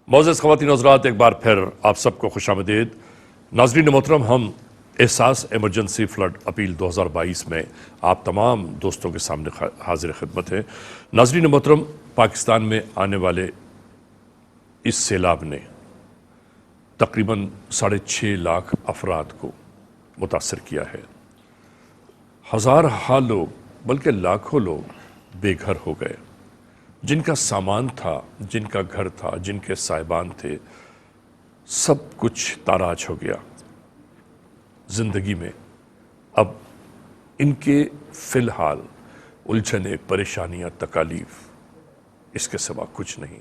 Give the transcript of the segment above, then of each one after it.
معزز خواتین حضرات، ایک بار پھر آپ سب کو خوش آمدید۔ ناظرین محترم، ہم احساس ایمرجنسی فلڈ اپیل 2022 میں آپ تمام دوستوں کے سامنے حاضر خدمت ہیں۔ ناظرین محترم، پاکستان میں آنے والے اس سیلاب نے تقریباً 6.5 لاکھ افراد کو متاثر کیا ہے۔ ہزارہا لوگ بلکہ لاکھوں لوگ بے گھر ہو گئے۔ جن کا سامان تھا، جن کا گھر تھا، جن کے صاحبان تھے، سب کچھ تاراج ہو گیا۔ زندگی میں اب ان کے فی الحال الجھنیں، پریشانیاں، تکالیف، اس کے سوا کچھ نہیں۔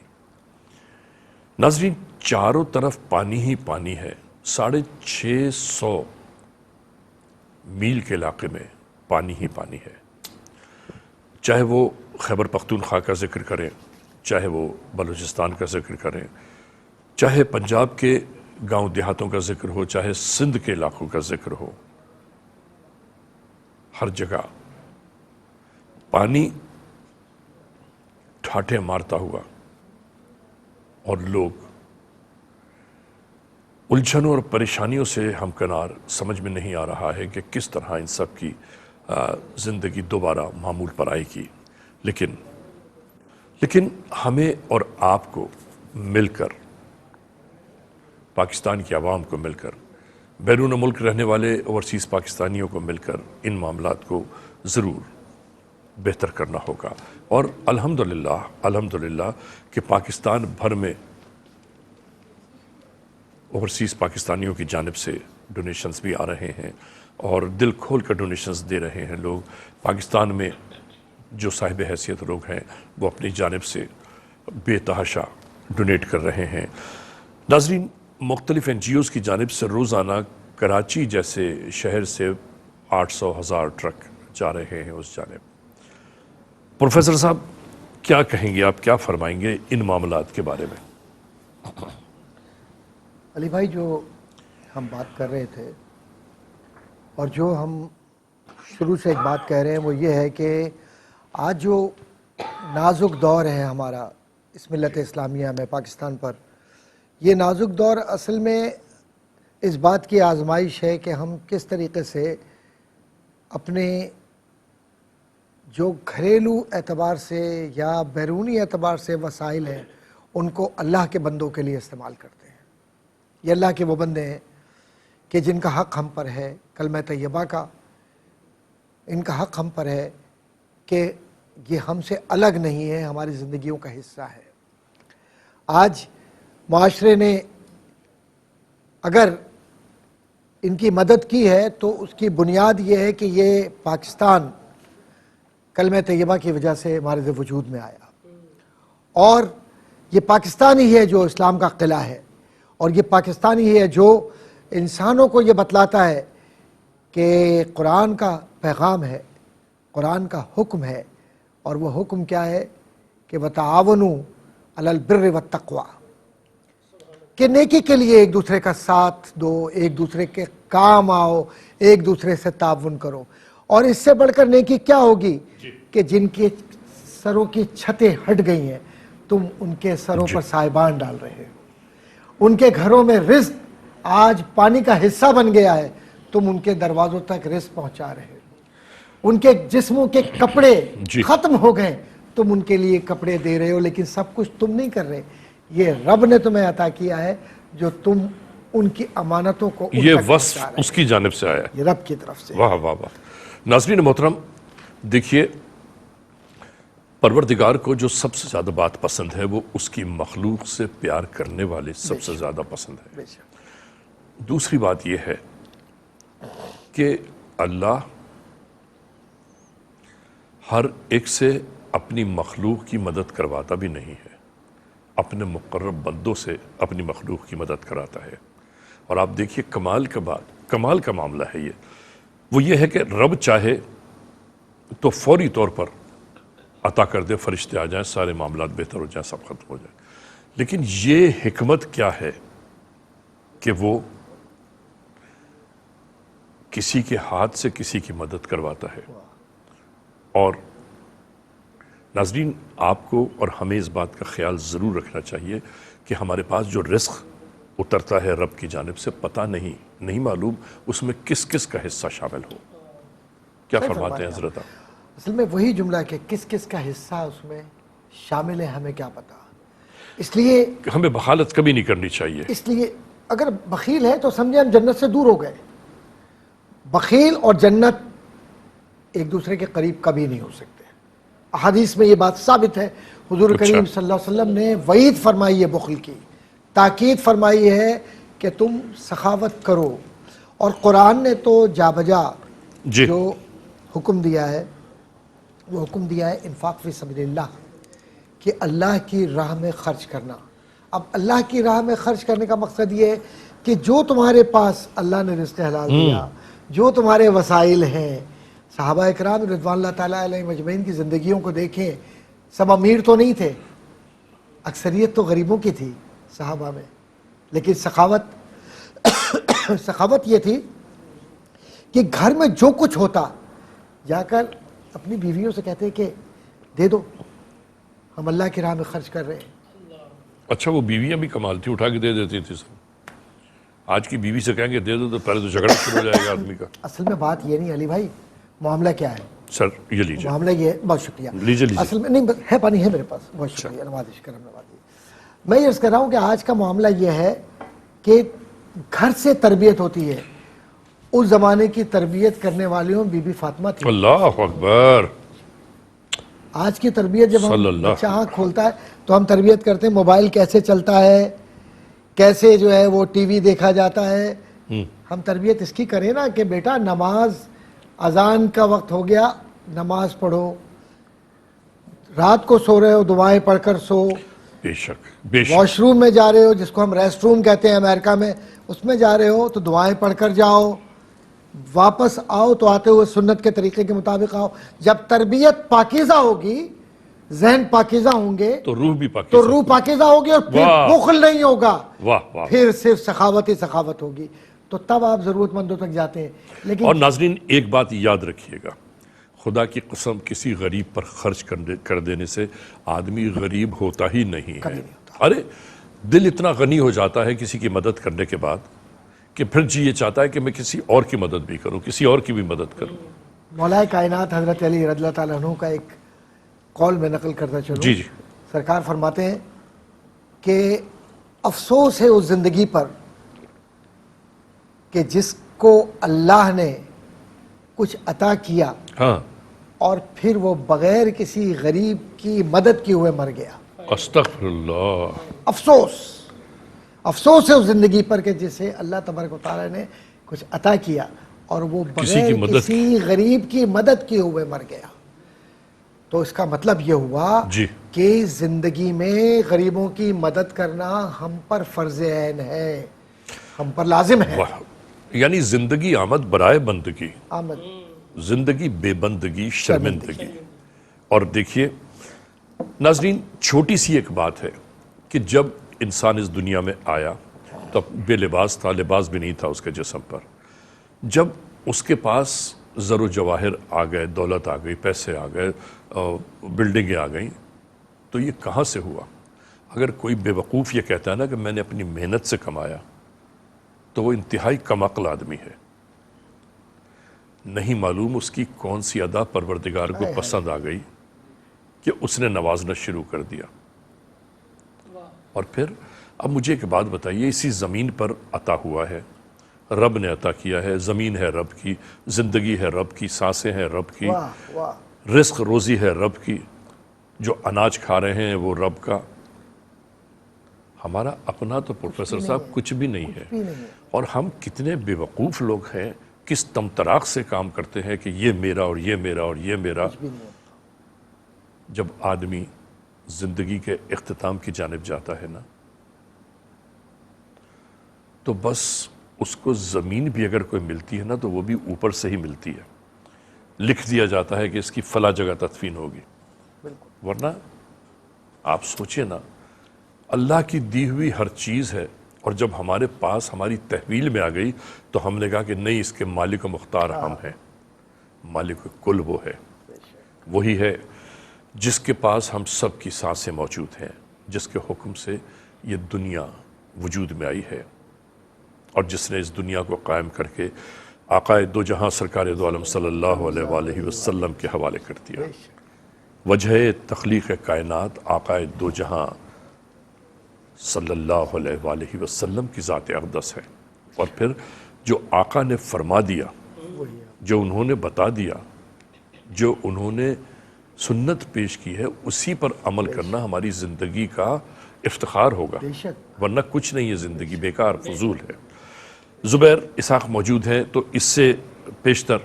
ناظرین، چاروں طرف پانی ہی پانی ہے۔ 650 میل کے علاقے میں پانی ہی پانی ہے۔ چاہے وہ خیبر پختونخوا کا ذکر کریں، چاہے وہ بلوچستان کا ذکر کریں، چاہے پنجاب کے گاؤں دیہاتوں کا ذکر ہو، چاہے سندھ کے علاقوں کا ذکر ہو، ہر جگہ پانی ٹھاٹھے مارتا ہوا اور لوگ الجھنوں اور پریشانیوں سے ہمکنار۔ سمجھ میں نہیں آ رہا ہے کہ کس طرح ان سب کی زندگی دوبارہ معمول پر آئے گی۔ لیکن ہمیں اور آپ کو مل کر، پاکستان کی عوام کو مل کر، بیرون ملک رہنے والے اوورسیز پاکستانیوں کو مل کر ان معاملات کو ضرور بہتر کرنا ہوگا۔ اور الحمدللہ کہ پاکستان بھر میں اوورسیز پاکستانیوں کی جانب سے ڈونیشنز بھی آ رہے ہیں اور دل کھول کر ڈونیشنز دے رہے ہیں لوگ۔ پاکستان میں جو صاحب حیثیت لوگ ہیں وہ اپنی جانب سے بے تحاشا ڈونیٹ کر رہے ہیں۔ ناظرین، مختلف NGOs کی جانب سے روزانہ کراچی جیسے شہر سے 800,000 ٹرک جا رہے ہیں اس جانب۔ پروفیسر صاحب، کیا کہیں گے آپ، کیا فرمائیں گے ان معاملات کے بارے میں؟ علی بھائی، جو ہم بات کر رہے تھے اور جو ہم شروع سے ایک بات کہہ رہے ہیں وہ یہ ہے کہ آج جو نازک دور ہے ہمارا اس ملت اسلامیہ میں، پاکستان پر، یہ نازک دور اصل میں اس بات کی آزمائش ہے کہ ہم کس طریقے سے اپنے جو گھریلو اعتبار سے یا بیرونی اعتبار سے وسائل ہیں ان کو اللہ کے بندوں کے لیے استعمال کرتے ہیں۔ یہ اللہ کے وہ بندے ہیں کہ جن کا حق ہم پر ہے، کلمہ طیبہ کا، ان کا حق ہم پر ہے کہ یہ ہم سے الگ نہیں ہے، ہماری زندگیوں کا حصہ ہے۔ آج معاشرے نے اگر ان کی مدد کی ہے تو اس کی بنیاد یہ ہے کہ یہ پاکستان کلمہ طیبہ کی وجہ سے ہمارے وجود میں آیا، اور یہ پاکستان ہی ہے جو اسلام کا قلعہ ہے، اور یہ پاکستان ہی ہے جو انسانوں کو یہ بتلاتا ہے کہ قرآن کا پیغام ہے، قرآن کا حکم ہے، اور وہ حکم کیا ہے کہ وَتَعَاوَنُوا عَلَى الْبِرِّ وَالتَّقْوَىٰ، کہ نیکی کے لیے ایک دوسرے کا ساتھ دو، ایک دوسرے کے کام آؤ، ایک دوسرے سے تعاون کرو۔ اور اس سے بڑھ کر نیکی کیا ہوگی کہ جن کے سروں کی چھتیں ہٹ گئی ہیں تم ان کے سروں پر سائبان ڈال رہے ہو، ان کے گھروں میں رزق آج پانی کا حصہ بن گیا ہے، تم ان کے دروازوں تک رزق پہنچا رہے ہو، ان کے جسموں کے کپڑے ختم ہو گئے، تم ان کے لیے کپڑے دے رہے ہو، لیکن سب کچھ تم نہیں کر رہے، یہ رب نے تمہیں عطا کیا ہے جو تم ان کی امانتوں کو یہ وصف اس کی جانب سے آیا ہے، یہ رب کی طرف سے۔ واہ واہ واہ۔ ناظرین محترم، دیکھیے، پروردگار کو جو سب سے زیادہ بات پسند ہے وہ اس کی مخلوق سے پیار کرنے والے سب سے زیادہ پسند ہے۔ دوسری بات یہ ہے کہ اللہ ہر ایک سے اپنی مخلوق کی مدد کرواتا بھی نہیں ہے، اپنے مقرب بندوں سے اپنی مخلوق کی مدد کراتا ہے۔ اور آپ دیکھیے کمال کا معاملہ ہے وہ یہ ہے کہ رب چاہے تو فوری طور پر عطا کر دے، فرشتے آ جائیں، سارے معاملات بہتر ہو جائیں، سب ختم ہو جائیں۔ لیکن یہ حکمت کیا ہے کہ وہ کسی کے ہاتھ سے کسی کی مدد کرواتا ہے، اور ناظرین، آپ کو اور ہمیں اس بات کا خیال ضرور رکھنا چاہیے کہ ہمارے پاس جو رزق اترتا ہے رب کی جانب سے، پتہ نہیں معلوم اس میں کس کس کا حصہ شامل ہو. کیا صحیح فرماتے ہیں فرمایا. حضرت آپ؟ اصل میں وہی جملہ کہ کس کس کا حصہ اس میں شامل ہے ہمیں کیا پتا. اس لیے کہ ہمیں بخالت کبھی نہیں کرنی چاہیے. اگر بخیل ہے تو سمجھے ہم جنت سے دور ہو گئے. بخیل اور جنت ایک دوسرے کے قریب کبھی نہیں ہو سکتے. احادیث میں یہ بات ثابت ہے. حضور کریم صلی اللہ علیہ وسلم نے وعید فرمائی ہے بخل کی، تاکید فرمائی ہے کہ تم سخاوت کرو. اور قرآن نے تو جا بجا جی جو حکم دیا ہے وہ حکم دیا ہے انفاق فی سبیل اللہ، کہ اللہ کی راہ میں خرچ کرنا. اب اللہ کی راہ میں خرچ کرنے کا مقصد یہ ہے کہ جو تمہارے پاس اللہ نے رزق حلال دیا، جو تمہارے وسائل ہیں. صحابہ اکرام رضوان اللہ تعالیٰ علیہ مجمعین کی زندگیوں کو دیکھیں، سب امیر تو نہیں تھے، اکثریت تو غریبوں کی تھی صحابہ میں. لیکن سخاوت یہ تھی کہ گھر میں جو کچھ ہوتا جا کر اپنی بیویوں سے کہتے کہ دے دو، ہم اللہ کی راہ میں خرچ کر رہے ہیں. اچھا، وہ بیویاں بھی کمال تھی، اٹھا کے دے دیتی تھی سب. آج کی بیوی سے کہیں گے دے دو تو پہلے تو جھگڑا شروع ہو جائے گا آدمی کا. اصل میں بات یہ نہیں علی بھائی، معاملہ کیا ہے؟ سر یہ لیجیے. معاملہ یہ ہے، بہت شکریہ. لیجیے اصل میں نہیں ہے، پانی ہے میرے پاس، بہت شکریہ، نوازش کرم نوازی. میں یہ عرض کر رہا ہوں کہ آج کا معاملہ یہ ہے کہ گھر سے تربیت ہوتی ہے. اس زمانے کی تربیت کرنے والیوں بی بی فاطمہ تھی. اللہ اکبر. آج کی تربیت جب صلی ہم اللہ. بچہ آنکھ کھولتا ہے تو ہم تربیت کرتے ہیں موبائل کیسے چلتا ہے، کیسے جو ہے وہ ٹی وی دیکھا جاتا ہے. ہم تربیت اس کی کریں نا کہ بیٹا نماز، اذان کا وقت ہو گیا، نماز پڑھو. رات کو سو رہے ہو دعائیں پڑھ کر سو. بے شک بے شک. واش روم میں جا رہے ہو، جس کو ہم ریسٹ روم کہتے ہیں امریکہ میں، اس میں جا رہے ہو تو دعائیں پڑھ کر جاؤ. واپس آؤ تو آتے ہوئے سنت کے طریقے کے مطابق آؤ. جب تربیت پاکیزہ ہوگی، ذہن پاکیزہ ہوں گے تو روح بھی تو پاکیزہ. روح پاکیزہ ہوگی اور پھر واہ. بخل نہیں ہوگا، واہ واہ. پھر صرف سخاوت ہی سخاوت ہوگی. تو تب آپ ضرورت مندوں تک جاتے ہیں. لیکن اور ناظرین ایک بات یاد رکھیے گا، خدا کی قسم کسی غریب پر خرچ کر دینے سے آدمی غریب ہوتا ہی نہیں ہے. ارے دل اتنا غنی ہو جاتا ہے کسی کی مدد کرنے کے بعد کہ پھر جی یہ چاہتا ہے کہ میں کسی اور کی مدد بھی کروں، کسی اور کی بھی مدد کروں. مولا کائنات حضرت علی رضی اللہ تعالیٰ عنہ کا ایک قول میں نقل کرتا چلوں. جی جی. سرکار فرماتے ہیں کہ افسوس ہے اس زندگی پر کہ جس کو اللہ نے کچھ عطا کیا ہاں. اور پھر وہ بغیر کسی غریب کی مدد کیے ہوئے مر گیا. استغفر اللہ. افسوس ہے اس زندگی پر کہ جسے اللہ تبارک و تعالیٰ نے کچھ عطا کیا اور وہ بغیر کسی غریب کی مدد کیے ہوئے مر گیا. تو اس کا مطلب یہ ہوا جی کہ زندگی میں غریبوں کی مدد کرنا ہم پر فرض عین ہے، ہم پر لازم ہے. واہ. یعنی زندگی آمد برائے بندگی، آمد زندگی بے بندگی شرمندگی. اور دیکھیے ناظرین چھوٹی سی ایک بات ہے کہ جب انسان اس دنیا میں آیا تو بے لباس تھا، لباس بھی نہیں تھا اس کے جسم پر. جب اس کے پاس زر و جواہر آ گئے، دولت آ گئی، پیسے آ گئے، بلڈنگیں آ گئیں، تو یہ کہاں سے ہوا؟ اگر کوئی بے وقوف یہ کہتا ہے نا کہ میں نے اپنی محنت سے کمایا تو وہ انتہائی کم عقل آدمی ہے. نہیں معلوم اس کی کون سی ادا پروردگار کو پسند آ گئی کہ اس نے نوازنا شروع کر دیا. اور پھر اب مجھے ایک بات بتائیے، اسی زمین پر عطا ہوا ہے، رب نے عطا کیا ہے. زمین ہے رب کی، زندگی ہے رب کی، سانسیں ہیں رب کی، رزق روزی ہے رب کی، جو اناج کھا رہے ہیں وہ رب کا. ہمارا اپنا تو پروفیسر صاحب کچھ بھی نہیں ہے. اور ہم کتنے بے وقوف لوگ ہیں، کس تمطراق سے کام کرتے ہیں کہ یہ میرا اور یہ میرا اور یہ میرا. جب آدمی زندگی کے اختتام کی جانب جاتا ہے نا تو بس اس کو زمین بھی اگر کوئی ملتی ہے نا تو وہ بھی اوپر سے ہی ملتی ہے. لکھ دیا جاتا ہے کہ اس کی فلاں جگہ تدفین ہوگی. ورنہ آپ سوچیں نا، اللہ کی دی ہوئی ہر چیز ہے، اور جب ہمارے پاس ہماری تحویل میں آ گئی تو ہم نے کہا کہ نہیں، اس کے مالک و مختار ہم ہیں. مالک کل وہ ہے، وہی ہے جس کے پاس ہم سب کی سانسیں موجود ہیں، جس کے حکم سے یہ دنیا وجود میں آئی ہے، اور جس نے اس دنیا کو قائم کر کے آقائے دو جہاں سرکار دو عالم صلی اللہ علیہ وآلہ وسلم کے حوالے کر دیا۔ وجہ تخلیق کائنات آقائے دو جہاں صلی اللہ علیہ وآلہ وسلم کی ذات اقدس ہے، اور پھر جو آقا نے فرما دیا، جو انہوں نے بتا دیا، جو انہوں نے سنت پیش کی ہے، اسی پر عمل کرنا ہماری زندگی کا افتخار ہوگا، ورنہ کچھ نہیں ہے، زندگی بیکار فضول ہے۔ زبیر اسحاق موجود ہیں، تو اس سے پیشتر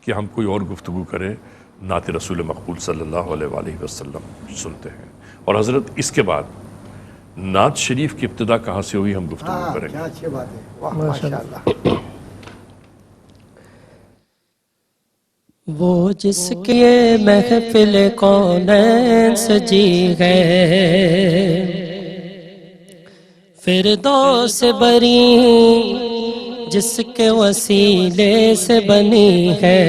کہ ہم کوئی اور گفتگو کریں، نعت رسول مقبول صلی اللہ علیہ وآلہ وسلم سنتے ہیں، اور حضرت اس کے بعد نعت شریف کی ابتدا کہاں سے ہوئی ہم گفتگو کریں گے۔ کیا اچھی بات ہے، واہ ماشاءاللہ۔ وہ جس کے محفل کونین سجی ہے، فردوس بری جس کے وسیلے سے بنی ہے،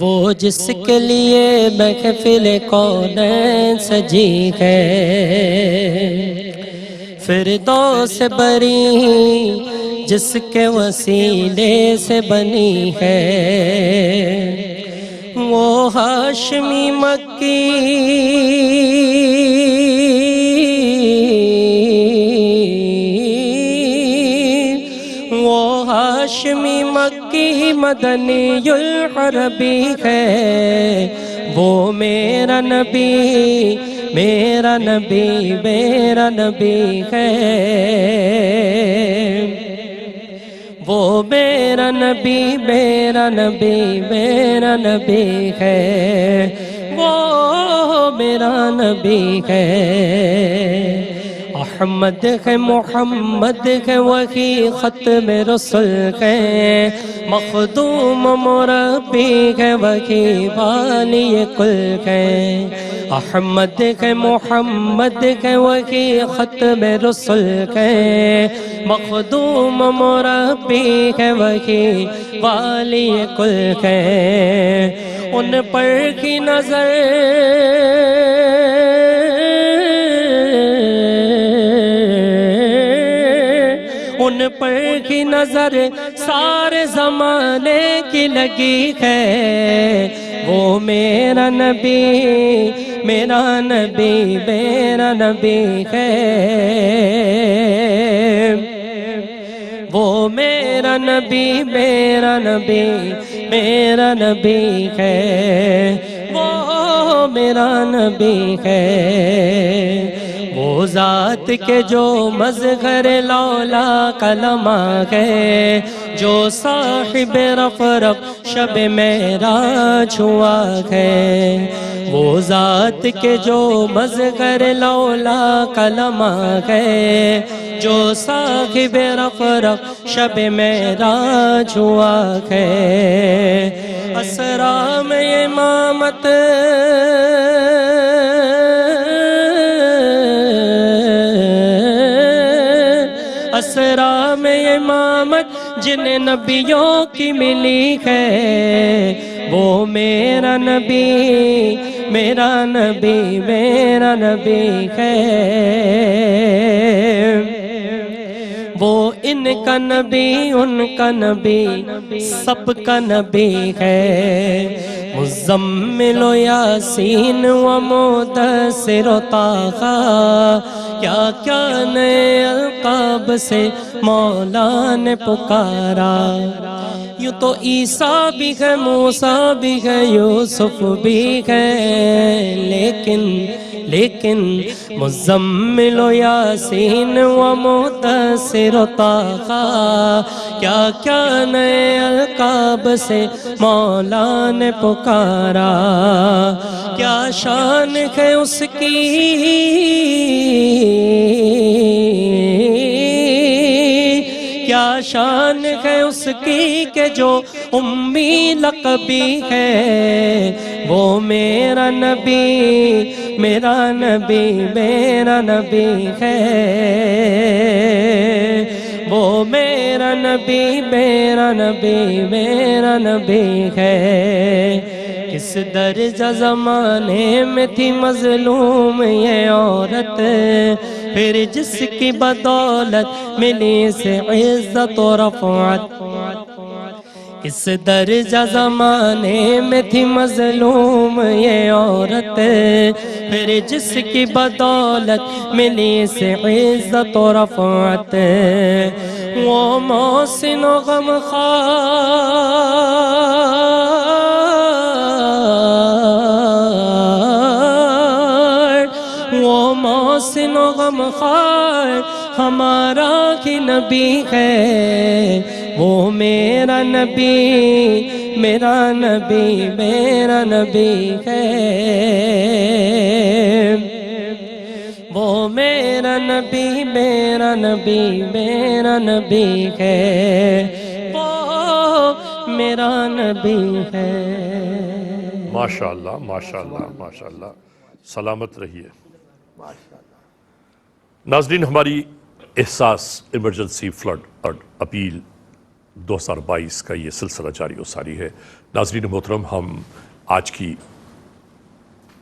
وہ جس کے لیے محفل کونین سجی ہے، فردوس بری جس کے وسیلے سے بنی ہے، وہ ہاشمی مکی وہ ہاشمی مکی مدنی العربی ہے، وہ میرا نبی میرا نبی میرا نبی ہے، وہ میرا نبی میرا نبی میرا نبی ہے، وہ میرا نبی ہے۔ احمد ہے محمد ہے وہی ختم رسول ہے، مخدوم مربی ہے وہی والی کل ہے، احمد ہے محمد ہے وہی ختم رسول ہے، مخدوم مربی ہے وہی والی کل ہے، ان پر کی نظر ان پر کی نظر سارے زمانے کی لگی ہے، وہ میرا نبی میرا نبی میرا نبی ہے، وہ میرا نبی میرا نبی میرا نبی ہے، وہ میرا نبی ہے، وہ ذات کے جو مظہر لولا کلمہ ہے، جو صاحب رفرق شب معراج ہوا ہے، وہ ذات کے جو مظہر لولا کلمہ ہے، جو صاحب رفرق شب معراج ہوا ہے، اسرا میں امامت اسرا میں امامت جن نبیوں کی ملی ہے، وہ میرا نبی میرا نبی میرا نبی ہے، وہ ان کا نبی ان کا نبی سب کا نبی ہے، مزمل و یاسین و مدثر و طٰہٰ، کیا کیا نئے القاب سے مولا نے پکارا، یوں تو عیسیٰ بھی ہے موسیٰ بھی ہے یوسف بھی ہے، لیکن مزمل و یاسین و مدثر و طٰہٰ، کیا کیا نئے القاب سے مولا نے پکارا، کیا شان ہے اس کی کیا شان ہے اس کی کہ جو امی لقبی ہے، وہ میرا نبی میرا نبی میرا نبی ہے، وہ میرا نبی میرا نبی میرا نبی ہے، کس درجہ زمانے میں تھی مظلوم یہ عورت، پھر جس کی بدولت ملی اسے عزت و رفعت۔ کس درجہ زمانے میں تھی مظلوم یہ عورت، پھر جس کی بدولت ملی اسے عزت و رفعت۔ وہ محسن و غمخوار، وہ محسن و غمخوار ہمارا ہی نبی ہے، وہ میرا نبی، میرا نبی، میرا نبی ہے، وہ میرا نبی، میرا نبی، میرا نبی ہے، وہ میرا نبی ہے۔ ماشاءاللہ ماشاءاللہ ماشاءاللہ، سلامت رہیے۔ ناظرین، ہماری احساس ایمرجنسی فلڈ اور اپیل 2022 کا یہ سلسلہ جاری و ساری ہے۔ ناظرین محترم، ہم آج کی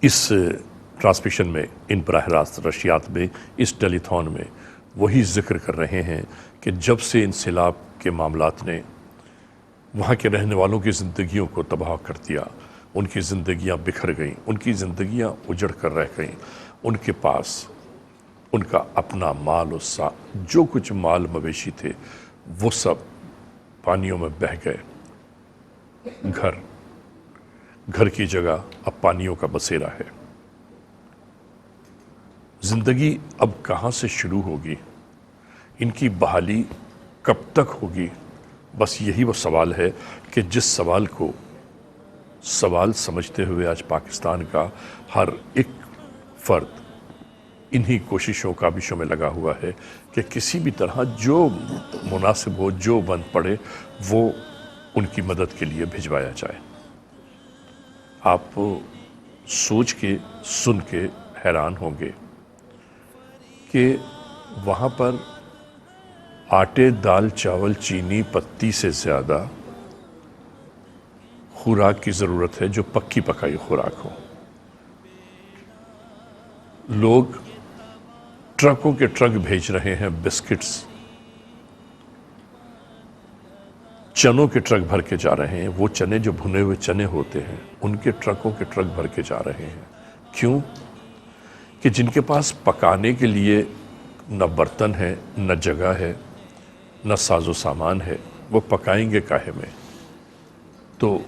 اس ٹرانسمیشن میں، ان براہ راست رشیات میں، اس ٹیلی تھون میں وہی ذکر کر رہے ہیں کہ جب سے انسیلاب کے معاملات نے وہاں کے رہنے والوں کی زندگیوں کو تباہ کر دیا، ان کی زندگیاں بکھر گئیں، ان کی زندگیاں اجڑ کر رہ گئیں، ان کے پاس ان کا اپنا مال و جو کچھ مال مویشی تھے وہ سب پانیوں میں بہہ گئے۔ گھر کی جگہ اب پانیوں کا بسیرا ہے۔ زندگی اب کہاں سے شروع ہوگی؟ ان کی بحالی کب تک ہوگی؟ بس یہی وہ سوال ہے کہ جس سوال کو سوال سمجھتے ہوئے آج پاکستان کا ہر ایک فرد انہی کوششوں کابشوں میں لگا ہوا ہے کہ کسی بھی طرح جو مناسب ہو، جو بن پڑے، وہ ان کی مدد کے لیے بھجوایا جائے۔ آپ سوچ کے سن کے حیران ہوں گے کہ وہاں پر آٹے، دال، چاول، چینی، پتی سے زیادہ خوراک کی ضرورت ہے جو پکی پکائی خوراک ہو۔ لوگ ٹرکوں کے ٹرک بھیج رہے ہیں بسکٹس، چنوں کے ٹرک بھر کے جا رہے ہیں۔ وہ چنے جو بھنے ہوئے چنے ہوتے ہیں ان کے ٹرکوں کے ٹرک بھر کے جا رہے ہیں۔ کیوں؟ کہ جن کے پاس پکانے کے لیے نہ برتن ہے، نہ جگہ ہے، نہ ساز و سامان ہے، وہ پکائیں گے کاہے میں؟ تو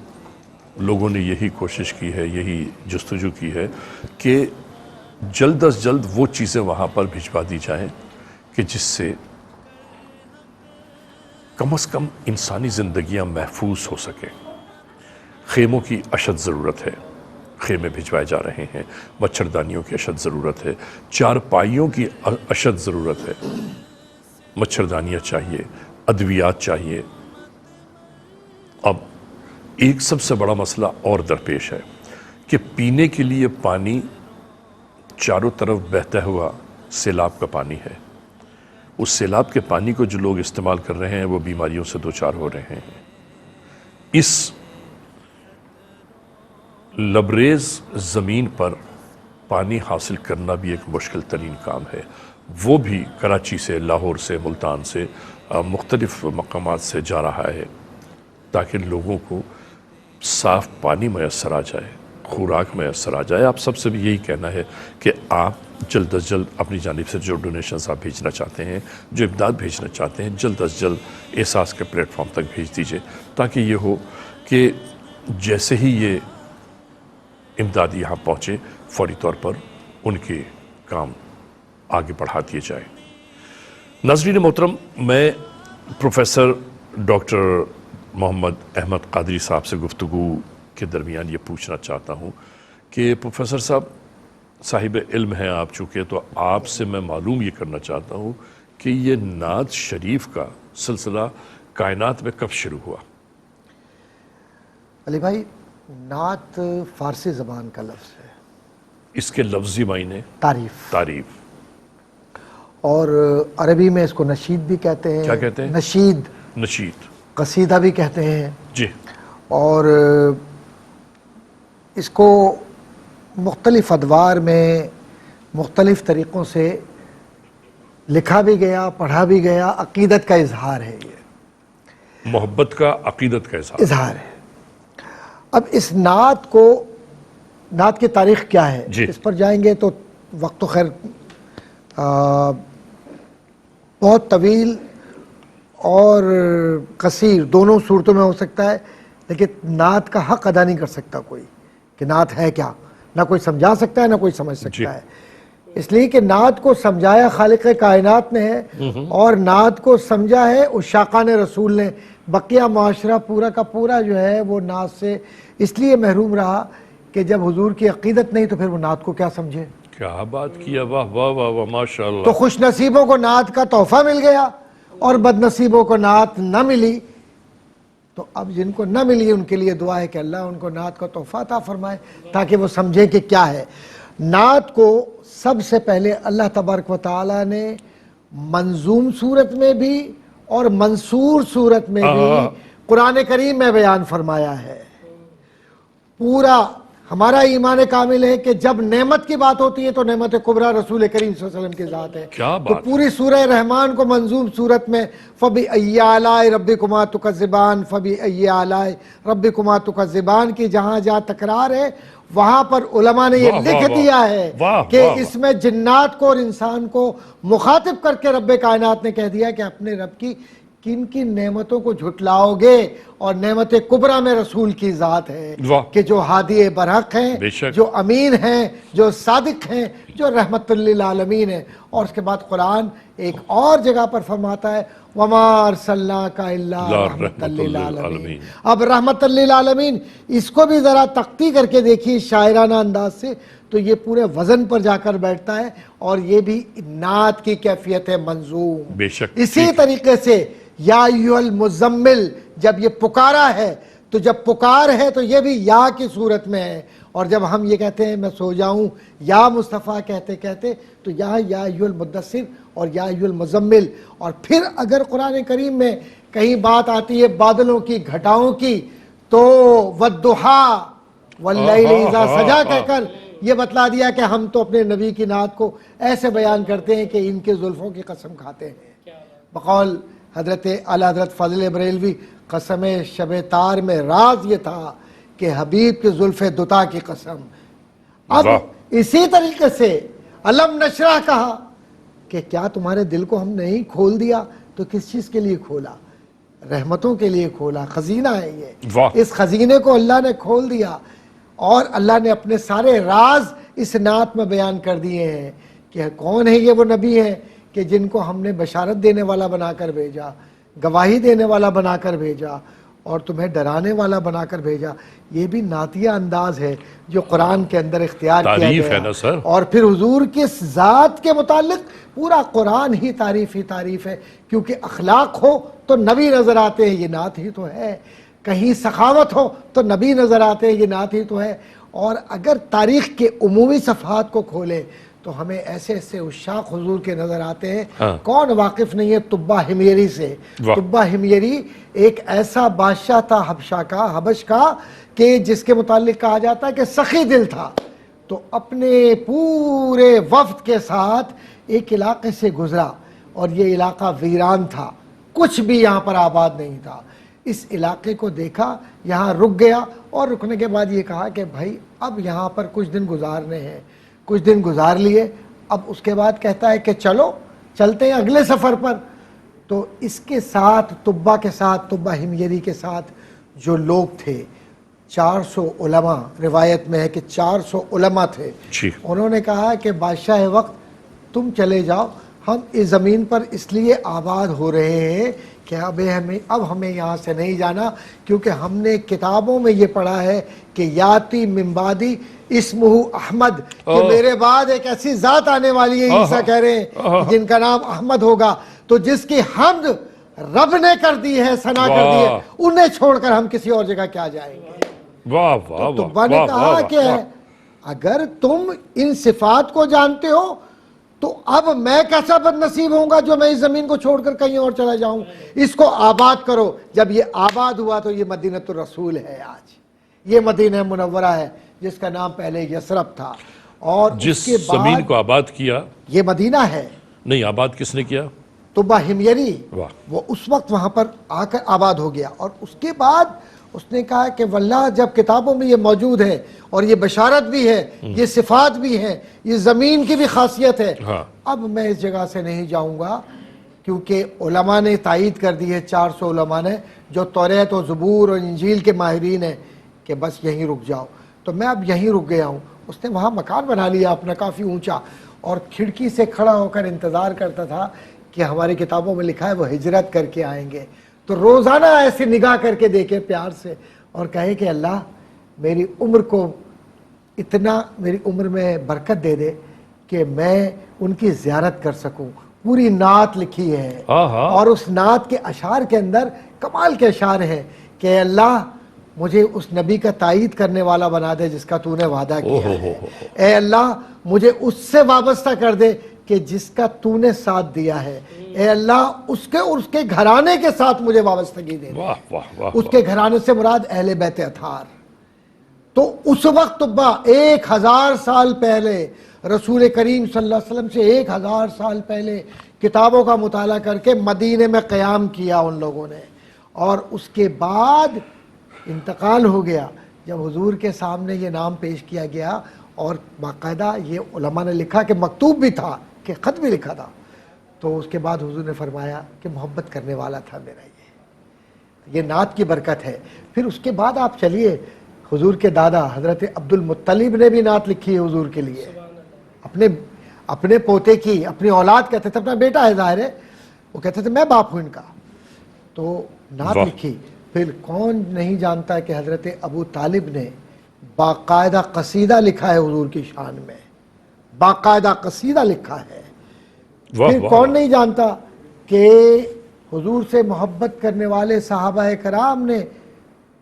لوگوں نے یہی کوشش کی ہے، یہی جستجو کی ہے کہ جلد از جلد وہ چیزیں وہاں پر بھجوا دی جائیں کہ جس سے کم از کم انسانی زندگیاں محفوظ ہو سکیں۔ خیموں کی اشد ضرورت ہے، خیمے بھجوائے جا رہے ہیں۔ مچھردانیوں کی اشد ضرورت ہے، چارپائیوں کی اشد ضرورت ہے۔ مچھردانیاں چاہیے، ادویات چاہیے۔ اب ایک سب سے بڑا مسئلہ اور درپیش ہے کہ پینے کے لیے پانی چاروں طرف بہتا ہوا سیلاب کا پانی ہے۔ اس سیلاب کے پانی کو جو لوگ استعمال کر رہے ہیں وہ بیماریوں سے دوچار ہو رہے ہیں۔ اس لبریز زمین پر پانی حاصل کرنا بھی ایک مشکل ترین کام ہے۔ وہ بھی کراچی سے، لاہور سے، ملتان سے، مختلف مقامات سے جا رہا ہے تاکہ لوگوں کو صاف پانی میسر آ جائے، خوراک میسر آ جائے۔ آپ سب سے بھی یہی کہنا ہے کہ آپ جلد از جلد اپنی جانب سے جو ڈونیشنز آپ بھیجنا چاہتے ہیں، جو امداد بھیجنا چاہتے ہیں، جلد از جلد احساس کے پلیٹ فارم تک بھیج دیجئے تاکہ یہ ہو کہ جیسے ہی یہ امداد یہاں پہنچے فوری طور پر ان کے کام آگے بڑھا دیے جائیں۔ ناظرین محترم، میں پروفیسر ڈاکٹر محمد احمد قادری صاحب سے گفتگو کے درمیان یہ پوچھنا چاہتا ہوں کہ پروفیسر صاحب صاحب علم ہیں آپ، چونکہ تو آپ سے میں معلوم یہ کرنا چاہتا ہوں کہ یہ نعت شریف کا سلسلہ کائنات میں کب شروع ہوا؟ علی بھائی، نعت فارسی زبان کا لفظ ہے۔ اس کے لفظی معنی تعریف، اور عربی میں اس کو نشید بھی کہتے ہیں۔ کیا کہتے ہیں؟ نشید، قصیدہ بھی کہتے ہیں جی۔ اور اس کو مختلف ادوار میں مختلف طریقوں سے لکھا بھی گیا، پڑھا بھی گیا، عقیدت کا اظہار ہے، یہ محبت کا، عقیدت کا اظہار ہے۔ اب اس نعت کی تاریخ کیا ہے، جی اس پر جائیں گے تو وقت تو خیر بہت طویل اور قصیر دونوں صورتوں میں ہو سکتا ہے، لیکن نعت کا حق ادا نہیں کر سکتا کوئی کہ نعت ہے کیا، نہ کوئی سمجھا سکتا ہے نہ کوئی سمجھ سکتا ہے، اس لیے کہ نعت کو سمجھایا خالق کائنات نے ہے، اور نعت کو سمجھا ہے عشاقان رسول نے۔ بقیہ معاشرہ پورا کا پورا جو ہے وہ نعت سے اس لیے محروم رہا کہ جب حضور کی عقیدت نہیں تو پھر وہ نعت کو کیا سمجھے۔ کیا بات کیا، واہ واہ واہ واہ، ماشاءاللہ۔ تو خوش نصیبوں کو نعت کا تحفہ مل گیا اور بد نصیبوں کو نعت نہ ملی، تو اب جن کو نہ ملی ان کے لیے دعا ہے کہ اللہ ان کو نعت کا تحفہ عطا فرمائے تاکہ وہ سمجھیں کہ کیا ہے۔ نعت کو سب سے پہلے اللہ تبارک و تعالی نے منظوم صورت میں بھی اور منصور صورت میں بھی قرآن کریم میں بیان فرمایا ہے۔ پورا ہمارا ایمان کامل ہے کہ جب نعمت کی بات ہوتی ہے تو نعمت کبریٰ رسول کریم صلی اللہ علیہ وسلم کی ذات ہے۔ کیا تو بات، پوری سورہ رحمان کو منظوم صورت میں فَبِأَيِّ آلَاءِ رَبِّكُمَا تُكَذِّبَانِ فَبِأَيِّ آلَاءِ رَبِّكُمَا تُكَذِّبَانِ کی جہاں جہاں تکرار ہے وہاں پر علماء نے یہ واہ، لکھ واہ، دیا ہے واہ، کہ واہ، اس میں جنات کو اور انسان کو مخاطب کر کے رب کائنات نے کہہ دیا کہ اپنے رب کی کن کن نعمتوں کو جھٹلاؤ گے، اور نعمت کبریٰ میں رسول کی ذات ہے واہ، کہ جو ہادی برحق ہیں، بے شک، جو امین ہیں، جو صادق ہیں، جو رحمت للعالمین ہیں۔ اور اس کے بعد قرآن ایک اور جگہ پر فرماتا ہے وَمَا أَرْسَلْنَاكَ إِلَّا رَحْمَةً لِّلْعَالَمِينَ۔ اب رحمت للعالمین اس کو بھی ذرا تختی کر کے دیکھیے شاعرانہ انداز سے تو یہ پورے وزن پر جا کر بیٹھتا ہے، اور یہ بھی نعت کی کیفیت ہے منظوم۔ بے شک، اسی طریقے سے یا ایھا المزمل جب یہ پکارا ہے تو جب پکار ہے تو یہ بھی یا کی صورت میں ہے، اور جب ہم یہ کہتے ہیں میں سو جاؤں یا مصطفیٰ کہتے کہتے تو یہاں یا ایھا المدثر اور یا ایھا المزمل۔ اور پھر اگر قرآن کریم میں کہیں بات آتی ہے بادلوں کی، گھٹاؤں کی، تو والضحیٰ واللیل اذا سجا کہہ کر یہ بتلا دیا کہ ہم تو اپنے نبی کی نعت کو ایسے بیان کرتے ہیں کہ ان کے زلفوں کی قسم کھاتے ہیں۔ بقول حضرت اعلیٰ حضرت فاضل بریلوی قسم شب تار میں راز یہ تھا کہ حبیب کی زلف دوتا کی قسم۔ اب اسی طریقے سے علم نشرح کہا کہ کیا تمہارے دل کو ہم نہیں کھول دیا، تو کس چیز کے لیے کھولا؟ رحمتوں کے لیے کھولا، خزینہ ہے یہ، اس خزینے کو اللہ نے کھول دیا، اور اللہ نے اپنے سارے راز اس نعت میں بیان کر دیے ہیں کہ کون ہے یہ وہ نبی ہیں کہ جن کو ہم نے بشارت دینے والا بنا کر بھیجا، گواہی دینے والا بنا کر بھیجا، اور تمہیں ڈرانے والا بنا کر بھیجا۔ یہ بھی نعتیہ انداز ہے جو قرآن کے اندر اختیار کیا تعریف ہے گیا، نا سر۔ اور پھر حضور کی ذات کے متعلق پورا قرآن ہی تعریف ہے، کیونکہ اخلاق ہو تو نبی نظر آتے ہیں، یہ نعت ہی تو ہے، کہیں سخاوت ہو تو نبی نظر آتے ہیں، یہ نعت ہی تو ہے۔ اور اگر تاریخ کے عمومی صفحات کو کھولیں تو ہمیں ایسے ایسے عشاق حضور کے نظر آتے ہیں۔ کون واقف نہیں ہے تبہ حمیری سے؟ تبہ حمیری ایک ایسا بادشاہ تھا حبش کا کہ جس کے متعلق کہا جاتا ہے کہ سخی دل تھا، تو اپنے پورے وفد کے ساتھ ایک علاقے سے گزرا، اور یہ علاقہ ویران تھا، کچھ بھی یہاں پر آباد نہیں تھا۔ اس علاقے کو دیکھا، یہاں رک گیا، اور رکنے کے بعد یہ کہا کہ بھائی اب یہاں پر کچھ دن گزارنے ہیں۔ کچھ دن گزار لیے، اب اس کے بعد کہتا ہے کہ چلو چلتے ہیں اگلے سفر پر۔ تو اس کے ساتھ تبہ کے ساتھ، تبہ حمیری کے ساتھ جو لوگ تھے 400 علماء، روایت میں ہے کہ 400 علماء تھے، انہوں نے کہا کہ بادشاہ وقت تم چلے جاؤ، ہم اس زمین پر اس لیے آباد ہو رہے ہیں کہ اب ہمیں یہاں سے نہیں جانا، کیونکہ ہم نے کتابوں میں یہ پڑھا ہے کہ یاتی من بعدی اسمہ احمد، کہ میرے بعد ایک ایسی ذات آنے والی ہے، عیسیٰ کہہ رہے ہیں، جن کا نام احمد ہوگا، تو جس کی حمد رب نے کر دی ہے، ثنا کر دی ہے، انہیں چھوڑ کر ہم کسی اور جگہ کیا جائیں گے۔ واہ واہ تو تبہ نے کہا کہ اگر تم ان صفات کو جانتے ہو تو اب میں کیسا بد نصیب ہوں گا جو میں اس زمین کو چھوڑ کر کہیں اور چلا جاؤں، اس کو آباد کرو۔ جب یہ آباد ہوا تو یہ مدینۃ الرسول ہے آج، یہ مدینہ منورہ ہے جس کا نام پہلے یثرب تھا، اور جس اس کے زمین بعد کو آباد کیا، یہ مدینہ ہے، نہیں آباد کس نے کیا؟ طبہ ہمیری، واہ، وہ اس وقت وہاں پر آ کر آباد ہو گیا، اور اس کے بعد اس نے کہا کہ واللہ جب کتابوں میں یہ موجود ہے اور یہ بشارت بھی ہے، یہ صفات بھی ہیں، یہ زمین کی بھی خاصیت ہے، ہاں، اب میں اس جگہ سے نہیں جاؤں گا، کیونکہ علماء نے تائید کر دی ہے، 400 علماء نے جو توریت و زبور اور انجیل کے ماہرین ہیں، کہ بس یہیں رک جاؤ، تو میں اب یہیں رک گیا ہوں۔ اس نے وہاں مکان بنا لیا اپنا کافی اونچا، اور کھڑکی سے کھڑا ہو کر انتظار کرتا تھا کہ ہماری کتابوں میں لکھا ہے وہ ہجرت کر کے آئیں گے، تو روزانہ ایسے نگاہ کر کے دیکھے پیار سے اور کہے کہ اللہ میری عمر کو اتنا، میری عمر میں برکت دے دے کہ میں ان کی زیارت کر سکوں۔ پوری نعت لکھی ہے، آہا، اور اس نعت کے اشعار کے اندر کمال کے اشعار ہیں کہ اللہ مجھے اس نبی کا تائید کرنے والا بنا دے جس کا تو نے وعدہ کیا ہے، اے اللہ مجھے اس سے وابستہ کر دے کہ جس کا تو نے ساتھ دیا ہے، اے اللہ اس کے گھرانے کے ساتھ مجھے وابستگی دے دے۔ واہ واہ واہ، اس کے گھرانے سے مراد اہل بیت اطہار۔ تو اس وقت طبہ 1000 سال پہلے رسول کریم صلی اللہ علیہ وسلم سے 1000 سال پہلے کتابوں کا مطالعہ کر کے مدینے میں قیام کیا ان لوگوں نے، اور اس کے بعد انتقال ہو گیا جب حضور کے سامنے یہ نام پیش کیا گیا، اور باقاعدہ یہ علماء نے لکھا کہ مکتوب بھی تھا، کہ خط بھی لکھا تھا، تو اس کے بعد حضور نے فرمایا کہ محبت کرنے والا تھا میرا یہ نعت کی برکت ہے۔ پھر اس کے بعد آپ چلیے، حضور کے دادا حضرت عبد المطلب نے بھی نعت لکھی ہے حضور کے لیے، اپنے پوتے کی، اپنی اولاد کہتے تھے، اپنا بیٹا ہے ظاہر ہے، وہ کہتے تھے میں باپ ہوں ان کا، تو نعت لکھی۔ پھر کون نہیں جانتا کہ حضرت ابو طالب نے باقاعدہ قصیدہ لکھا ہے حضور کی شان میں، باقاعدہ قصیدہ لکھا ہے۔ پھر کون نہیں جانتا کہ حضور سے محبت کرنے والے صحابہ کرام نے،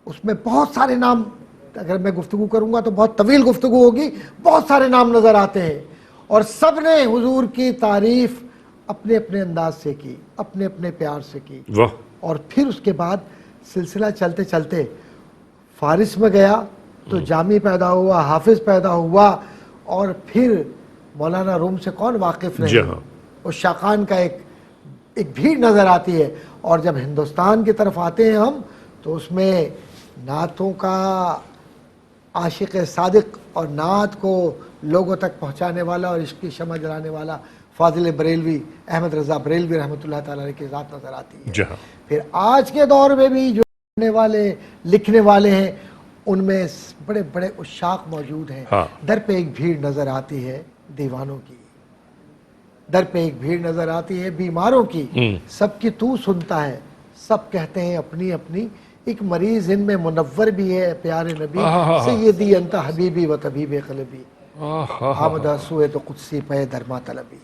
اس میں بہت سارے نام، اگر میں گفتگو کروں گا تو بہت طویل گفتگو ہوگی، بہت سارے نام نظر آتے ہیں، اور سب نے حضور کی تعریف اپنے اپنے انداز سے کی، اپنے اپنے پیار سے کی۔ اور پھر اس کے بعد سلسلہ چلتے چلتے فارس میں گیا تو جامی پیدا ہوا، حافظ پیدا ہوا، اور پھر مولانا روم سے کون واقف نہیں، اس شاقان کا ایک بھیڑ نظر آتی ہے۔ اور جب ہندوستان کی طرف آتے ہیں ہم تو اس میں نعتوں کا عاشق صادق اور نعت کو لوگوں تک پہنچانے والا اور عشق کی شمع جلانے والا فاضل بریلوی، احمد رضا بریلوی رحمۃ اللہ تعالیٰ کی ذات نظر آتی ہے۔ پھر آج کے دور میں بھی جو لکھنے والے ہیں ان میں بڑے بڑے عشاق موجود ہیں، در پہ ایک بھیڑ نظر آتی ہے دیوانوں کی، در پہ ایک بھیڑ نظر آتی ہے بیماروں کی، سب کی تو سنتا ہے، سب کہتے ہیں اپنی اپنی، ایک مریض ان میں منور بھی ہے پیارے نبی، سیدی انت حبیبی و طبیب قلبی، آمدہ سوئے تو قدسی پہ درما طلبی۔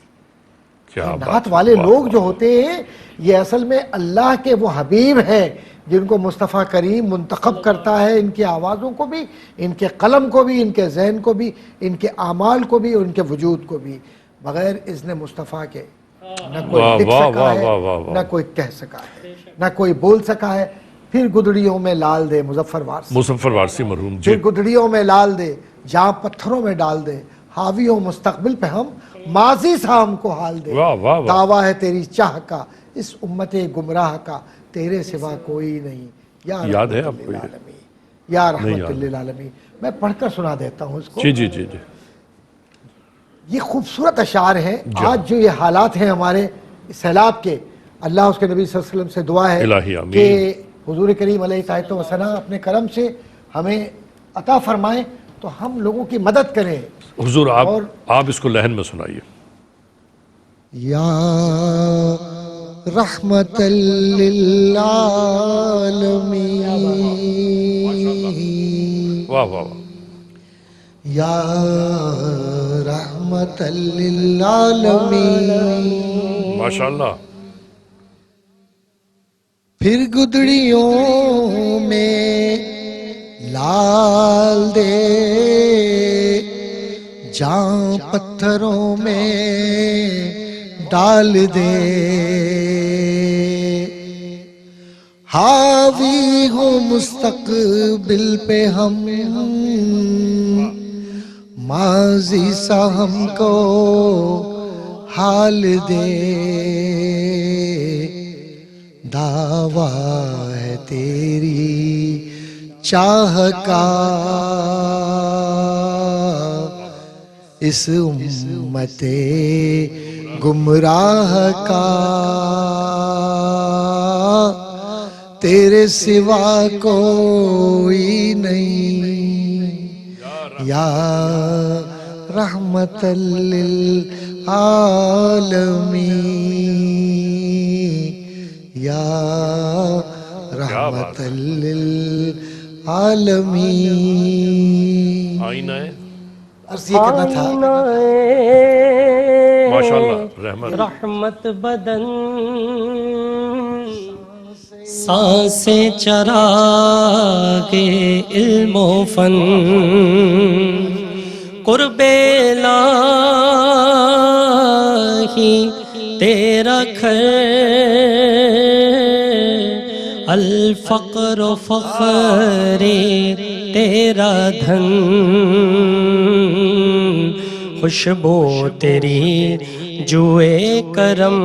نعت والے لوگ جو ہوتے ہیں یہ اصل میں اللہ کے وہ حبیب ہیں جن کو مصطفیٰ کریم منتخب کرتا ہے، ان کی آوازوں کو بھی، ان کے قلم کو بھی، ان کے ذہن کو بھی، ان کے اعمال کو بھی، اور ان کے وجود کو بھی، بغیر اذن مصطفیٰ کے نہ کوئی لکھ سکا ہے، نہ کوئی کہہ سکا ہے، نہ کوئی بول سکا ہے۔ پھر گدڑیوں میں لال دے مظفر وارسی مرحوم، پھر گدڑیوں میں لال دے جہاں پتھروں میں ڈال دے، حاویوں مستقبل پہ ہم ماضی سا ہم کو حال دے، دعویٰ ہے تیری چاہ کا اس امت گمراہ کا، تیرے سوا کوئی نہیں، یا رحمت للعالمین، یا رحمت للعالمین۔ میں پڑھ کر سنا دیتا ہوں اس کو۔ جی جی جی جی، یہ خوبصورت اشعار ہیں۔ آج جو یہ حالات ہیں ہمارے سیلاب کے، اللہ اس کے نبی صلی اللہ علیہ وسلم سے دعا ہے کہ حضور کریم علیہ الصلوۃ والسلام اپنے کرم سے ہمیں عطا فرمائیں تو ہم لوگوں کی مدد کریں۔ حضور آپ اس کو لحن میں سنائیے۔ یا رحمت للعالمین، واہ واہ واہ، یا رحمت للعالمین، ماشاءاللہ۔ پھر گدڑیوں میں لال دے جہاں پتھروں میں ڈال دے، حاوی ہو مستقبل پہ ہم، ماضی سا ہم کو حال دے، دعویٰ ہے تیری چاہ کا اس امت گمراہ کا، تیرے سوا کوئی نہیں یا رحمت للعالمین، یا رحمت للعالمین۔ آئینہ ہے، عرض یہ کرنا تھا ماشاءاللہ، رحمت رحمت بدن سانسیں چراغ علم و فن، قرب الہی تیرا گھر، الفقر و فخر تیرا دھن، خوشبو تیری جوئے کرم،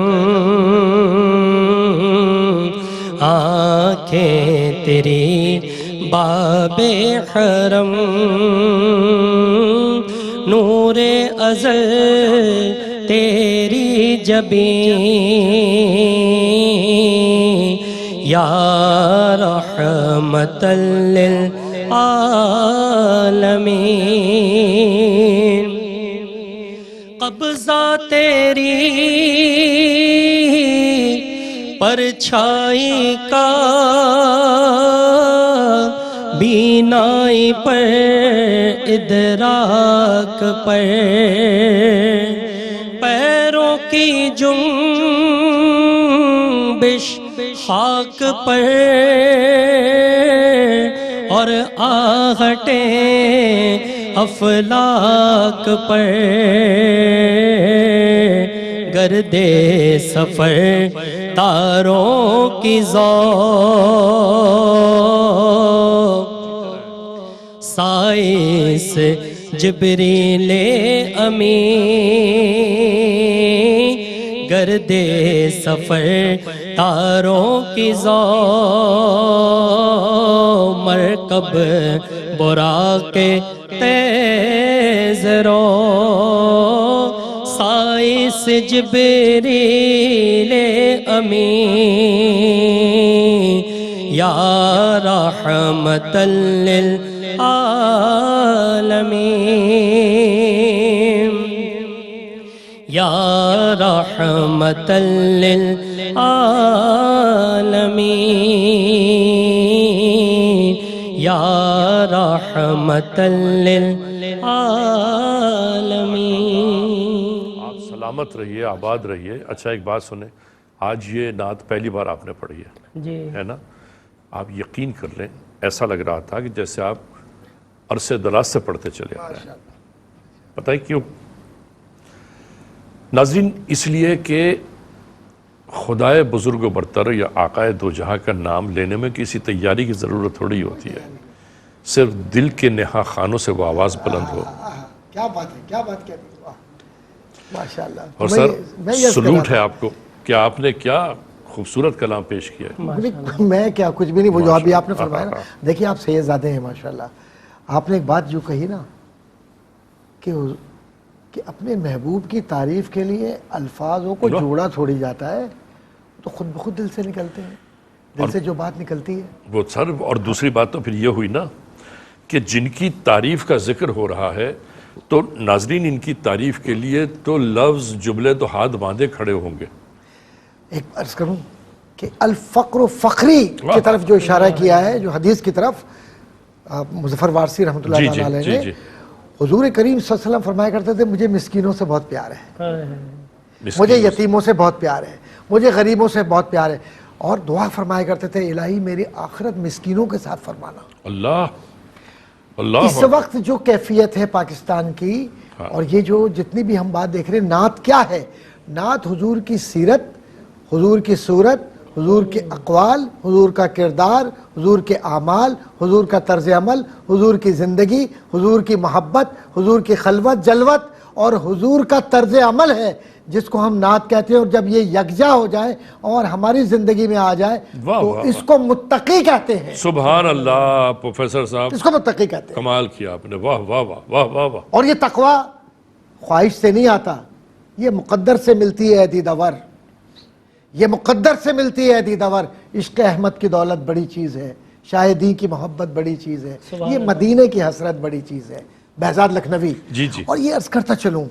آنکھیں تیری باب حرم، نور ازل تیری جبین، یا رحمت للعالمین۔ قبضہ تیری پرچھائی کا، بینائی پر ادراک پر، پیروں کی جنبش خاک پر، اور آہٹیں افلاک پر، گردے سفر تاروں کی ذوق، سائس جبریل امین، گردے سفر تاروں کی ذوق، مرکب براق تیز رو، سائس جبریل امین، یا رحمت للعالمین، یا رحمت للعالمین، یا رحمت للعالمین۔ آپ سلامت رہیے، آباد رہیے۔ اچھا ایک بات سنیں، آج یہ نعت پہلی بار آپ نے پڑھی جی ہے نا؟ آپ یقین کر لیں، ایسا لگ رہا تھا کہ جیسے آپ عرصے دراز سے پڑھتے چلے آ رہے ہیں۔ پتہ ہے کیوں؟ ناظرین، اس لیے کہ خدائے بزرگ و برتر یا آقائے دو جہاں کا نام لینے میں کسی تیاری کی ضرورت تھوڑی ہوتی ہے، صرف دل کے نہا خانوں سے وہ آواز بلند ہو۔ کیا بات ہے، کیا بات کہتے ہیں، ماشاءاللہ۔ اور سر سلوٹ ہے آپ کو کہ آپ نے کیا خوبصورت کلام پیش کیا ہے۔ میں کیا کچھ بھی نہیں، وہ جو ابھی آپ نے فرمایا نا، دیکھیں آپ سید زادے ہیں ماشاءاللہ۔ آپ نے ایک بات جو کہی نا کہ اپنے محبوب کی تعریف کے لیے الفاظوں کو جوڑا تھوڑی جاتا ہے، تو خود بخود دل سے نکلتے ہیں، دل سے جو بات نکلتی ہے وہ سر، اور دوسری بات تو پھر یہ ہوئی نا کہ جن کی تعریف کا ذکر ہو رہا ہے تو ناظرین ان کی تعریف کے لیے تو لفظ جملے تو ہاتھ باندھے کھڑے ہوں گے۔ ایک عرض کروں کہ الفقر و فخری کی طرف جو اشارہ کیا ہے، جو حدیث کی طرف مظفر وارسی رحمۃ اللہ علیہ نے، حضور کریم صلی اللہ علیہ وسلم فرمایا کرتے تھے مجھے مسکینوں سے بہت پیار ہے، مجھے یتیموں سے بہت پیار ہے، مجھے غریبوں سے بہت پیار ہے، اور دعا فرمایا کرتے تھے الہی میری آخرت مسکینوں کے ساتھ فرمانا۔ اللہ اللہ۔ اس وقت جو کیفیت ہے پاکستان کی، اور یہ جو جتنی بھی ہم بات دیکھ رہے ہیں، نعت کیا ہے؟ نعت حضور کی سیرت، حضور کی صورت، حضور کے اقوال، حضور کا کردار، حضور کے اعمال، حضور کا طرز عمل، حضور کی زندگی، حضور کی محبت، حضور کی خلوت جلوت اور حضور کا طرز عمل ہے جس کو ہم نعت کہتے ہیں. اور جب یہ یکجا ہو جائے اور ہماری زندگی میں آ جائے واہ تو واہ اس کو متقی کہتے ہیں. سبحان اللہ پروفیسر صاحب اس کو متقی کہتے ہیں. کمال کیا آپ نے. واہ واہ واہ واہ واہ واہ. اور یہ تقوی خواہش سے نہیں آتا، یہ مقدر سے ملتی ہے دیداور، یہ مقدر سے ملتی ہے دیداور. عشق احمد کی دولت بڑی چیز ہے، شاہدی کی محبت بڑی چیز ہے، یہ مدینے کی حسرت بڑی چیز ہے. بہزاد لکھنوی. جی جی. اور یہ عرض کرتا چلوں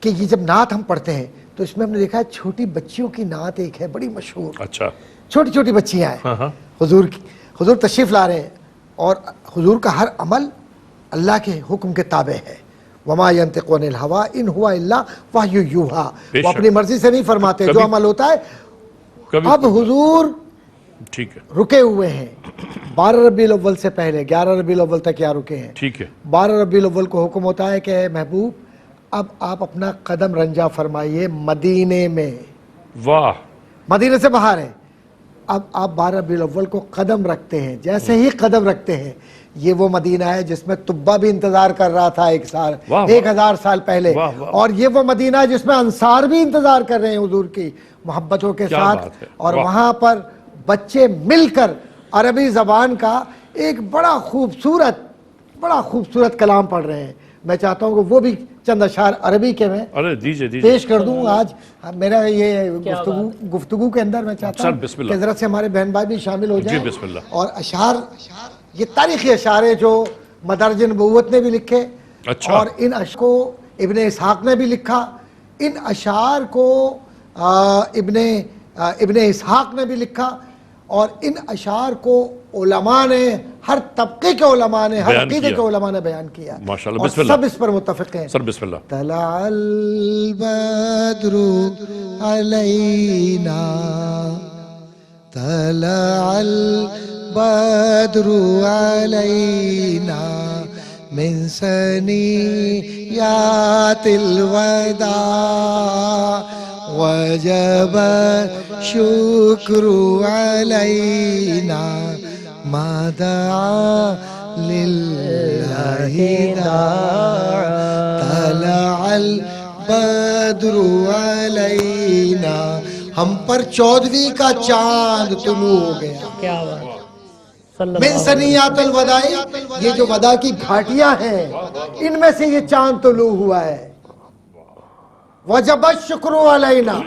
کہ یہ جب نعت ہم پڑھتے ہیں تو اس میں ہم نے دیکھا ہے چھوٹی بچیوں کی نعت ایک ہے بڑی مشہور. اچھا. چھوٹی چھوٹی بچیاں ہیں ہاں ہاں. حضور کی، حضور تشریف لا رہے ہیں اور حضور کا ہر عمل اللہ کے حکم کے تابع ہے. وما ينطق عن الهوى ان هو الا وحی یوحی. بے وہ شک. اپنی مرضی سے نہیں فرماتے، جو کبھی- عمل ہوتا ہے. کبھی اب حضور ٹھیک ہے. رکے ہوئے ہیں 12 ربیع الاول سے پہلے، 11 ربیع الاول تک کیا رکے ہیں. ٹھیک ہے. 12 ربیع الاول کو حکم ہوتا ہے کہ اے محبوب اب آپ اپنا قدم رنجا فرمائیے مدینے میں. واہ. مدینے سے باہر ہے. اب آپ 12 ربیع الاول کو قدم رکھتے ہیں، جیسے ہی قدم رکھتے ہیں یہ وہ مدینہ ہے جس میں طبہ بھی انتظار کر رہا تھا ایک سال، واہ 1000 سال پہلے. واہ واہ. اور یہ وہ مدینہ ہے جس میں انصار بھی انتظار کر رہے ہیں حضور کی محبتوں کے کیا ساتھ. بات ہے. اور واہ. وہاں پر بچے مل کر عربی زبان کا ایک بڑا خوبصورت کلام پڑھ رہے ہیں. میں چاہتا ہوں کہ وہ بھی چند اشعار عربی کے میں ارے دیجئے دیجئے. پیش کر دوں. آج میرا یہ گفتگو کے اندر میں چاہتا سر ہوں بسم اللہ. کہ ذرا سے ہمارے بہن بھائی بھی شامل ہو جائیں. جی بسم اللہ. اور اشعار یہ تاریخی اشعار ہیں جو مدارج نبوت نے بھی لکھے. اچھا. اور ان اشعار کو ابن اسحاق نے بھی لکھا. ان اشعار کو ابن اسحاق نے بھی لکھا. اور ان اشعار کو علماء نے، ہر طبقے کے علماء نے، ہر بیان عقیدے کیا. کے علماء نے بیان کیا. ماشاءاللہ. اور بسم اللہ. سب اس پر متفق ہیں. سر بسم اللہ. طلع البدر علينا طلع البدر علينا من ثنيات الوداع وجب الشكر علينا ما دعا لله داع طلع البدر علينا. ہم پر 14ویں کا چاند طلوع ہو گیا. کیا بات. من ثنیات الوداع، یہ جو ودا کی گھاٹیاں ہیں ان میں سے یہ چاند طلوع ہوا ہے. وجب الشکر علینا،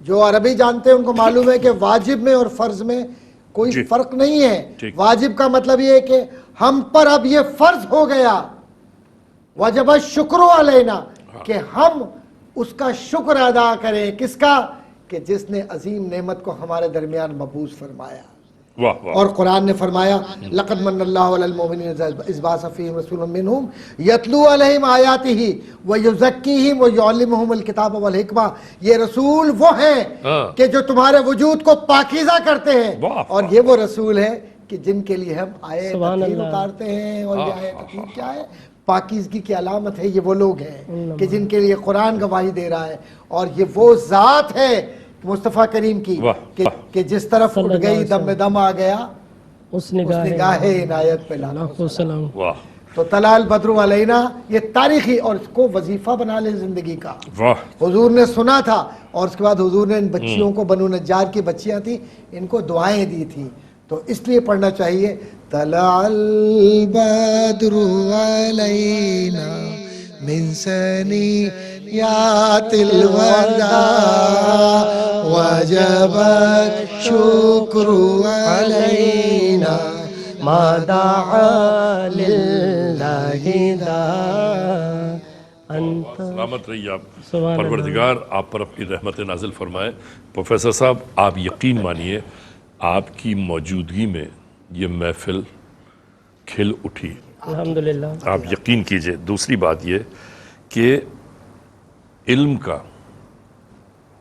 جو عربی جانتے ہیں ان کو معلوم ہے کہ واجب میں اور فرض میں کوئی جی. فرق نہیں ہے. ٹھیک. واجب کا مطلب یہ ہے کہ ہم پر اب یہ فرض ہو گیا. وجب الشکر علینا، کہ ہم اس کا شکر ادا کریں. کس کا؟ کہ جس نے عظیم نعمت کو ہمارے درمیان مبعوث فرمایا. واہ واہ. اور قرآن نے فرمایا لقد من اللہ علی المؤمنین اذ بعث فیہم رسولا منہم یتلو علیہم آیاتہ ویزکیہم ویعلمہم الکتاب والحکمہ. یہ رسول وہ ہیں کہ جو تمہارے وجود کو پاکیزہ کرتے ہیں. اور یہ وہ رسول ہے کہ جن کے لیے ہم آیت تطہیر اتارتے ہیں. اور یہ آیت تطہیر کیا ہے؟ پاکیزگی کی علامت ہے. یہ وہ لوگ ہیں کہ جن کے لیے قرآن گواہی دے رہا ہے. اور یہ وہ ذات ہے مصطفیٰ کریم کی کہ جس طرف اٹھ گئی دم میں دم آ گیا اس نگاہ عنایت پہ لانا. واہ. تو طلع البدر علینا یہ تاریخی، اور اس کو وظیفہ بنا لے زندگی کا. واہ. حضور نے سنا تھا اور اس کے بعد حضور نے ان بچیوں کو، بنو نجار کی بچیاں تھیں، ان کو دعائیں دی تھی. تو اس لیے پڑھنا چاہیے طلع البدر علینا من ثنیات الوداع وجب الشکر علینا ما دعا للہ داع انت. سلامت رہیے آپ. سبحان اللہ. پروردگار آپ پر اپنی رحمت نازل فرمائے. پروفیسر صاحب آپ یقین مانیے آپ کی موجودگی میں یہ محفل کھل اٹھی. الحمدللہ. آپ یقین کیجئے. دوسری بات یہ کہ علم کا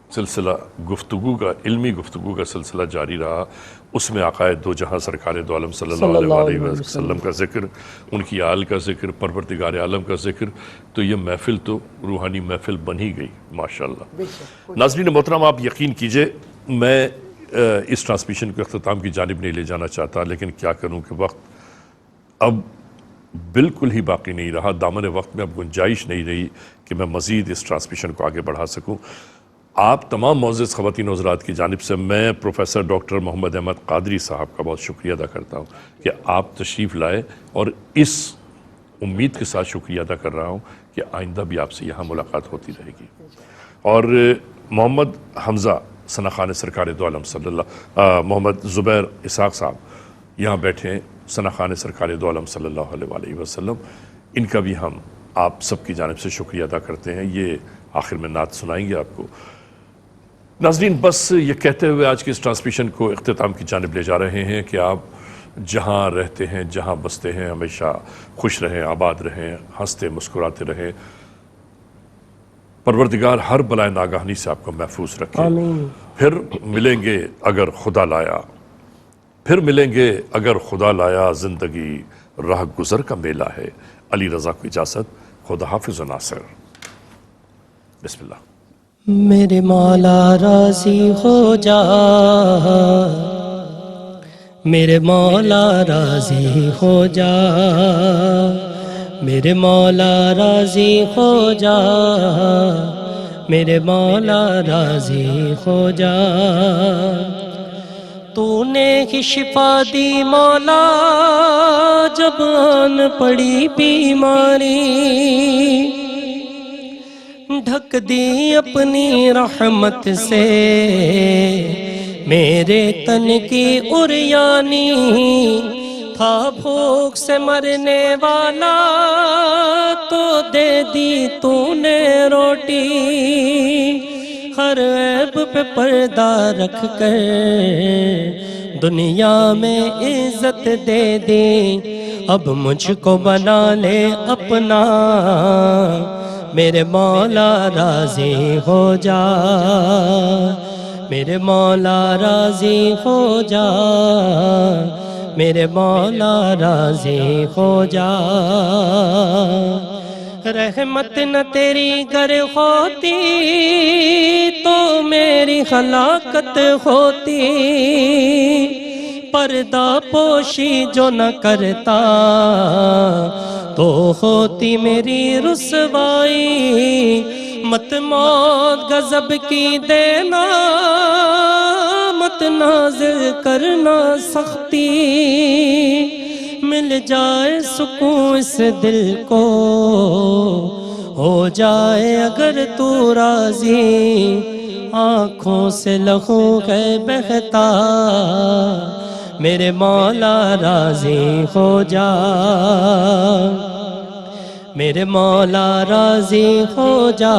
سلسلہ، گفتگو کا، علمی گفتگو کا سلسلہ جاری رہا. اس میں آقائے دو جہاں سرکار دو عالم صلی اللہ علیہ وسلم کا ذکر، ان کی آل کا ذکر، پروردگار عالم کا ذکر. تو یہ محفل تو روحانی محفل بن ہی گئی ماشاءاللہ. ناظرین محترم آپ یقین کیجئے میں اس ٹرانسمیشن کو اختتام کی جانب نہیں لے جانا چاہتا، لیکن کیا کروں کہ وقت اب بالکل ہی باقی نہیں رہا، دامن وقت میں اب گنجائش نہیں رہی کہ میں مزید اس ٹرانسمیشن کو آگے بڑھا سکوں۔ آپ تمام معزز خواتین و حضرات کی جانب سے میں پروفیسر ڈاکٹر محمد احمد قادری صاحب کا بہت شکریہ ادا کرتا ہوں کہ آپ تشریف لائے، اور اس امید کے ساتھ شکریہ ادا کر رہا ہوں کہ آئندہ بھی آپ سے یہاں ملاقات ہوتی رہے گی۔ اور محمد حمزہ ثنا خان سرکار دو عالم صلی اللہ، محمد زبیر اسحاق صاحب یہاں بیٹھے ہیں، ثنا خان سرکار دو عالم صلی اللہ علیہ وآلہ وسلم، ان کا بھی ہم آپ سب کی جانب سے شکریہ ادا کرتے ہیں۔ یہ آخر میں نعت سنائیں گے آپ کو۔ ناظرین، بس یہ کہتے ہوئے آج کی اس ٹرانسمیشن کو اختتام کی جانب لے جا رہے ہیں کہ آپ جہاں رہتے ہیں، جہاں بستے ہیں، ہمیشہ خوش رہیں، آباد رہیں، ہنستے مسکراتے رہیں۔ پروردگار ہر بلائے ناگہانی سے آپ کو محفوظ رکھے۔ آمین۔ پھر ملیں گے اگر خدا لایا، پھر ملیں گے اگر خدا لایا، زندگی راہ گزر کا میلہ ہے۔ علی رضا کو اجازت، خدا حافظ و ناصر۔ بسم اللہ۔ میرے مولا راضی ہو جا، میرے مولا راضی ہو جا، میرے مولا راضی ہو جا، میرے مولا راضی ہو جا۔ تو نے ہی شفا دی مولا جب آن پڑی بیماری، ڈھک دی اپنی رحمت سے میرے تن کی عریانی، تھا بھوک سے مرنے والا تو دے دی تو نے روٹی، ہر عیب پہ پردہ رکھ کر دنیا میں عزت دے دی، اب مجھ کو بنا لے اپنا، میرے مولا راضی ہو جا، میرے مولا راضی ہو جا، میرے مولا راضی ہو جا۔ رحمت نہ تیری گر ہوتی تو میری ہلاکت ہوتی، پردہ پوشی جو نہ کرتا تو ہوتی میری رسوائی، مت موت غضب کی دینا، مت نازل کرنا سختی، مل جائے سکون اس دل کو، ہو جائے اگر تو راضی، آنکھوں سے لہو ہے بہتا، میرے مولا راضی ہو جا، میرے مولا راضی ہو جا،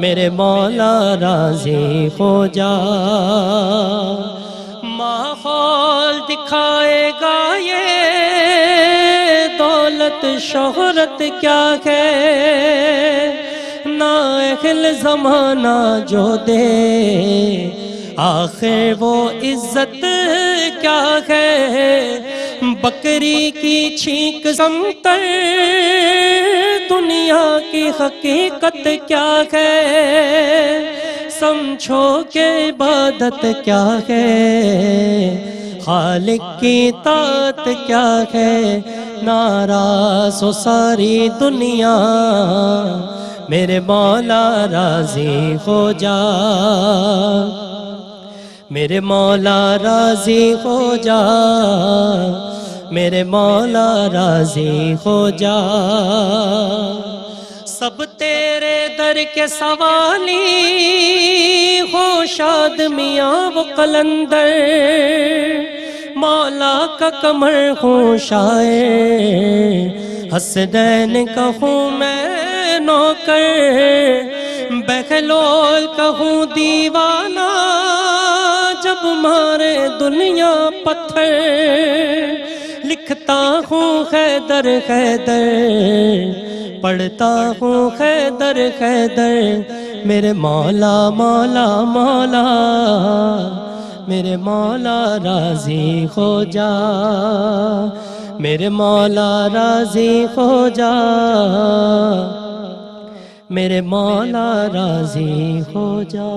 میرے مولا راضی ہو جا۔ ماحول دکھائے گا یہ دولت شہرت کیا ہے، نااہل زمانہ جو دے آخر وہ عزت کیا ہے، بکری کی چھینک سمتر دنیا کی حقیقت کیا ہے، سمجھو کہ عبادت کیا ہے، خالق کی اطاعت کیا ہے، ناراض ہو ساری دنیا، میرے مولا راضی ہو جا، میرے مولا راضی ہو جا، میرے مولا راضی ہو جا۔ سب تیرے در کے سوالی ہو شاد میاں و قلندر، مولا کا کمر ہوں شاعر، حسنین کہوں میں نوکر، بہلول کہوں دیوانہ، جب مارے دنیا پتھر، لکھتا ہوں حیدر حیدر، پڑھتا ہوں حیدر حیدر، میرے مولا مولا مولا، میرے مولا راضی ہو جا، میرے مولا راضی ہو جا، میرے مولا راضی ہو جا۔